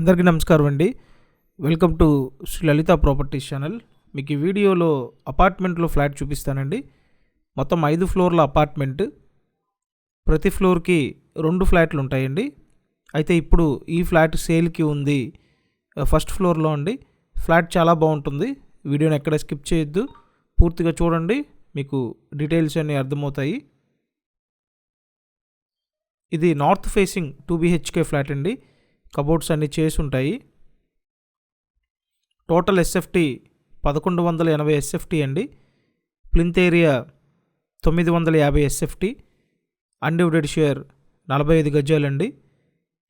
అందరికీ నమస్కారం అండి. Welcome to Sri Lalitha properties channel. మీకు ఈ వీడియోలో అపార్ట్మెంట్లో ఫ్లాట్ చూపిస్తానండి. మొత్తం 5 ఫ్లోర్ల అపార్ట్మెంట్. ప్రతి ఫ్లోర్కి 2 ఫ్లాట్లు ఉంటాయండి. అయితే ఇప్పుడు ఈ ఫ్లాట్ సేల్కి ఉంది. ఫస్ట్ ఫ్లోర్లో అండి. ఫ్లాట్ చాలా బాగుంటుంది. వీడియోని ఎక్కడ స్కిప్ చేయొద్దు, పూర్తిగా చూడండి, మీకు డీటెయిల్స్ అన్నీ అర్థమవుతాయి. ఇది నార్త్ ఫేసింగ్ 2 BHK ఫ్లాట్ అండి. కబోర్డ్స్ అన్నీ చేసి ఉంటాయి. టోటల్ SFT 1180 SFT అండి. Plinth area 950 SFT. Undivided share 45 గజాలండి.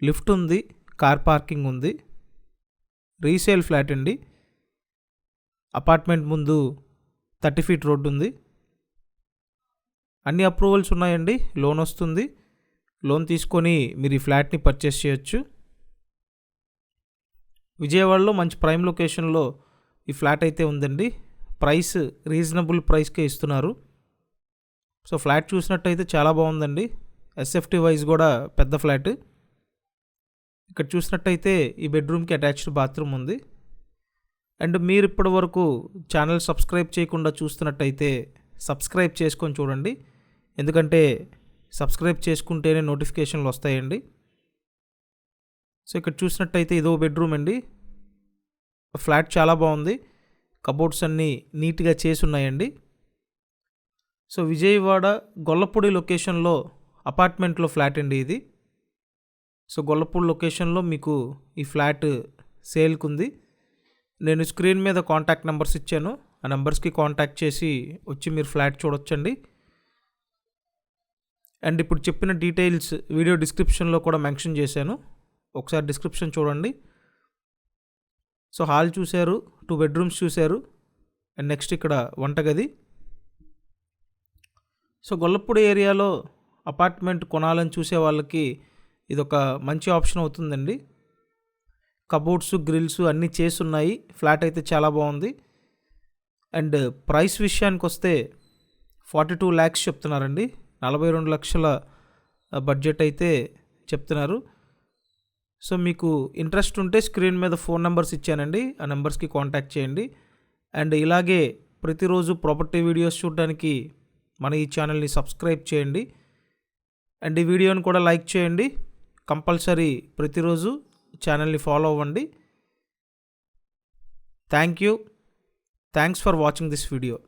లిఫ్ట్ ఉంది, కార్ పార్కింగ్ ఉంది. రీసేల్ ఫ్లాట్ అండి. అపార్ట్మెంట్ ముందు 30 ఫీట్ రోడ్డు ఉంది. అన్ని అప్రూవల్స్ ఉన్నాయండి. లోన్ వస్తుంది. లోన్ తీసుకొని మీరు ఈ ఫ్లాట్ని పర్చేస్ చేయొచ్చు. విజయవాడలో మంచి ప్రైమ్ లొకేషన్లో ఈ ఫ్లాట్ అయితే ఉందండి. ప్రైస్ రీజనబుల్ ప్రైస్కే ఇస్తున్నారు. సో ఫ్లాట్ చూసినట్టయితే చాలా బాగుందండి. SFT వైజ్ కూడా పెద్ద ఫ్లాట్. ఇక్కడ చూసినట్టయితే ఈ బెడ్రూమ్కి అటాచ్డ్ బాత్రూమ్ ఉంది. అండ్ మీరు ఇప్పటి వరకు ఛానల్ సబ్స్క్రైబ్ చేయకుండా చూస్తున్నట్టయితే సబ్స్క్రైబ్ చేసుకొని చూడండి. ఎందుకంటే సబ్స్క్రైబ్ చేసుకుంటేనే నోటిఫికేషన్లు వస్తాయండి. సో ఇక్కడ చూసినట్టయితే ఇదో బెడ్రూమ్ అండి. ఫ్లాట్ చాలా బాగుంది. కబోర్డ్స్ అన్నీ నీట్గా చేసి ఉన్నాయండి. సో విజయవాడ గొల్లపూడి లొకేషన్లో అపార్ట్మెంట్లో ఫ్లాట్ అండి ఇది. సో గొల్లపూడి లొకేషన్లో మీకు ఈ ఫ్లాట్ సేల్కి ఉంది. నేను స్క్రీన్ మీద కాంటాక్ట్ నెంబర్స్ ఇచ్చాను. ఆ నెంబర్స్కి కాంటాక్ట్ చేసి వచ్చి మీరు ఫ్లాట్ చూడొచ్చండి. అండ్ ఇప్పుడు చెప్పిన డీటెయిల్స్ వీడియో డిస్క్రిప్షన్లో కూడా మెన్షన్ చేశాను. ఒకసారి డిస్క్రిప్షన్ చూడండి. సో హాల్ చూశారు, 2 బెడ్రూమ్స్ చూశారు. అండ్ నెక్స్ట్ ఇక్కడ వంటగది. సో గొల్లపూడి ఏరియాలో అపార్ట్మెంట్ కొనాలని చూసే వాళ్ళకి ఇది ఒక మంచి ఆప్షన్ అవుతుందండి. కబోర్డ్స్, గ్రిల్స్ అన్నీ చేసి ఉన్నాయి. ఫ్లాట్ అయితే చాలా బాగుంది. అండ్ ప్రైస్ విషయానికి వస్తే 42 lakhs చెప్తున్నారండి. 42 లక్షల బడ్జెట్ అయితే చెప్తున్నారు. సో మీకు ఇంట్రెస్ట్ ఉంటే స్క్రీన్ మీద ఫోన్ నెంబర్స్ ఇచ్చానండి. ఆ నెంబర్స్కి కాంటాక్ట్ చేయండి. అండ్ ఇలాగే ప్రతిరోజు ప్రాపర్టీ వీడియోస్ చూడడానికి మన ఈ ఛానల్ని సబ్స్క్రైబ్ చేయండి. అండ్ ఈ వీడియోని కూడా లైక్ చేయండి. కంపల్సరీ ప్రతిరోజు ఛానల్ని ఫాలో అవ్వండి. Thanks for watching this video.